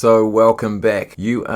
So welcome back. You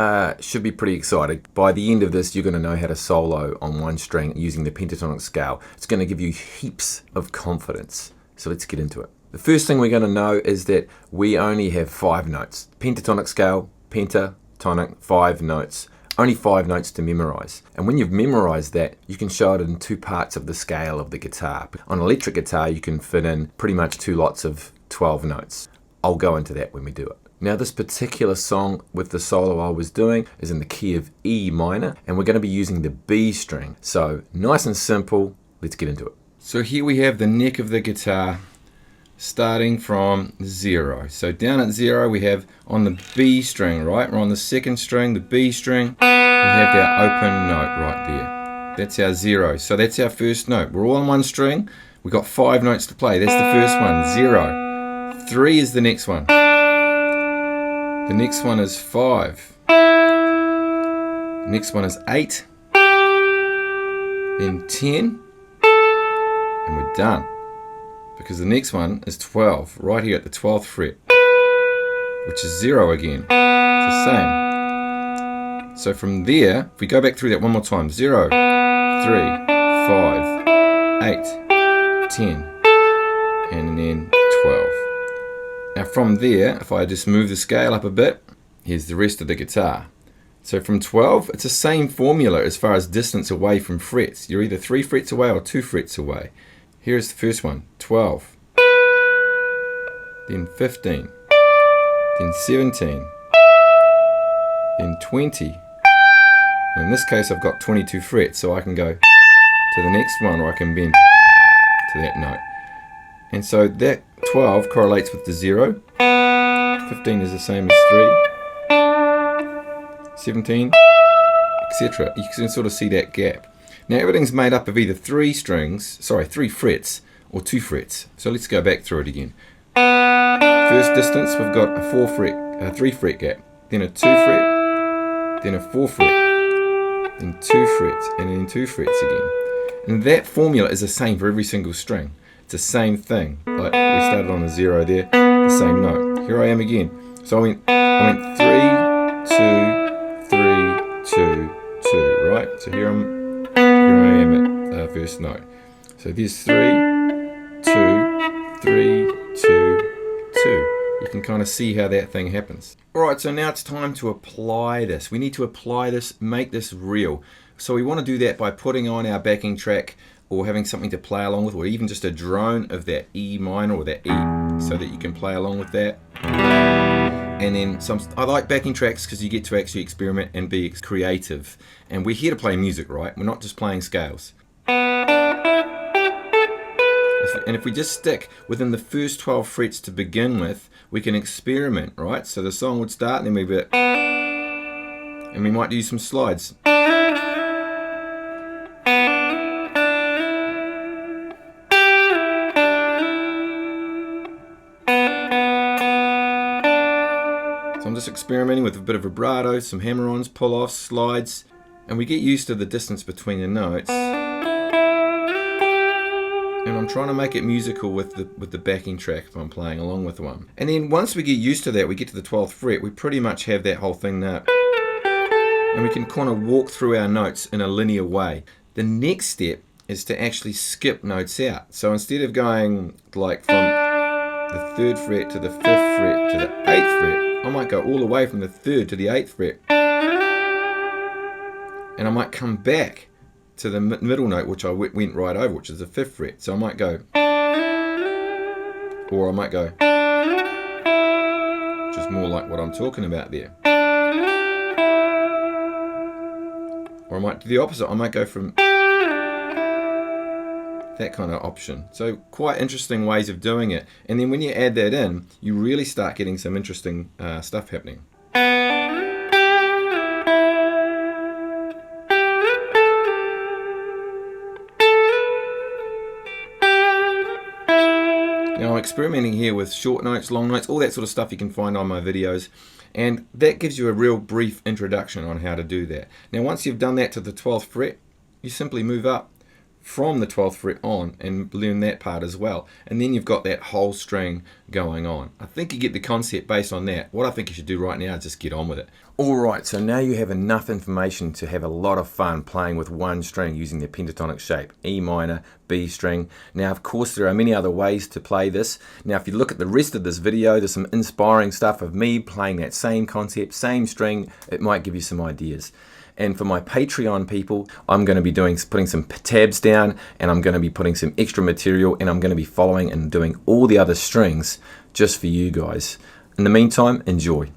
should be pretty excited. By the end of this, you're going to know how to solo on one string using the pentatonic scale. It's going to give you heaps of confidence. So let's get into it. The first thing we're going to know is that we only have 5 notes. Pentatonic scale, pentatonic, 5 notes. Only 5 notes to memorize. And when you've memorized that, you can show it in 2 parts of the scale of the guitar. On an electric guitar, you can fit in pretty much 2 lots of 12 notes. I'll go into that when we do it. Now this particular song with the solo I was doing is in the key of E minor, and we're going to be using the B string. So nice and simple, let's get into it. So here we have the neck of the guitar starting from 0. So down at 0 we have on the B string, right? We're on the 2nd string, the B string. We have our open note right there. That's our 0. So that's our first note. We're all on one string. We've got 5 notes to play. That's the first one, 0. 3 is the next one. The next one is 5. The next one is 8. Then 10. And we're done. Because the next one is 12, right here at the 12th fret. Which is 0 again. It's the same. So from there, if we go back through that one more time. 0, 3, 5, 8, 10. And then 12. Now from there, if I just move the scale up a bit, here's the rest of the guitar. So from 12, it's the same formula as far as distance away from frets. You're either 3 frets away or 2 frets away. Here's the first one, 12, then 15, then 17, then 20. And in this case, I've got 22 frets, so I can go to the next one, or I can bend to that note. And so that 12 correlates with the 0, 15 is the same as 3, 17, etc. You can sort of see that gap. Now everything's made up of either 3 frets or 2 frets. So let's go back through it again. First distance, we've got a 3 fret gap, then a 2 fret, then a 4 fret, then 2 frets, and then 2 frets again. And that formula is the same for every single string. It's the same thing. Like we started on a 0 there, the same note. Here I am again. So I went 3, 2, 3, 2, 2, right? So here I am at the first note. So there's 3, 2, 3, 2, 2. You can kind of see how that thing happens. Alright, so now it's time to apply this. We need to apply this, make this real. So we want to do that by putting on our backing track or having something to play along with, or even just a drone of that E minor or that E, so that you can play along with that. And then I like backing tracks because you get to actually experiment and be creative. And we're here to play music, right? We're not just playing scales. And if we just stick within the first 12 frets to begin with, we can experiment, right? So the song would start and then we and we might do some slides. I'm just experimenting with a bit of vibrato, some hammer-ons, pull-offs, slides, and we get used to the distance between the notes. And I'm trying to make it musical with the backing track if I'm playing along with one. And then once we get used to that, we get to the 12th fret, we pretty much have that whole thing now. And we can kind of walk through our notes in a linear way. The next step is to actually skip notes out. So instead of going like from the 3rd fret to the 5th fret to the 8th fret, I might go all the way from the 3rd to the 8th fret. And I might come back to the middle note, which I went right over, which is the 5th fret. So I might go, or I might go, which is more like what I'm talking about there. Or I might do the opposite. I might go from that kind of option. So quite interesting ways of doing it. And then when you add that in, you really start getting some interesting stuff happening. Now I'm experimenting here with short notes, long notes, all that sort of stuff you can find on my videos. And that gives you a real brief introduction on how to do that. Now once you've done that to the 12th fret, you simply move up from the 12th fret on and learn that part as well. And then you've got that whole string going on. I think you get the concept based on that. What I think you should do right now is just get on with it. Alright, so now you have enough information to have a lot of fun playing with one string using the pentatonic shape, E minor, B string. Now of course there are many other ways to play this. Now if you look at the rest of this video, there's some inspiring stuff of me playing that same concept, same string. It might give you some ideas. And for my Patreon people, I'm going to be putting some tabs down, and I'm going to be putting some extra material, and I'm going to be following and doing all the other strings just for you guys. In the meantime, enjoy.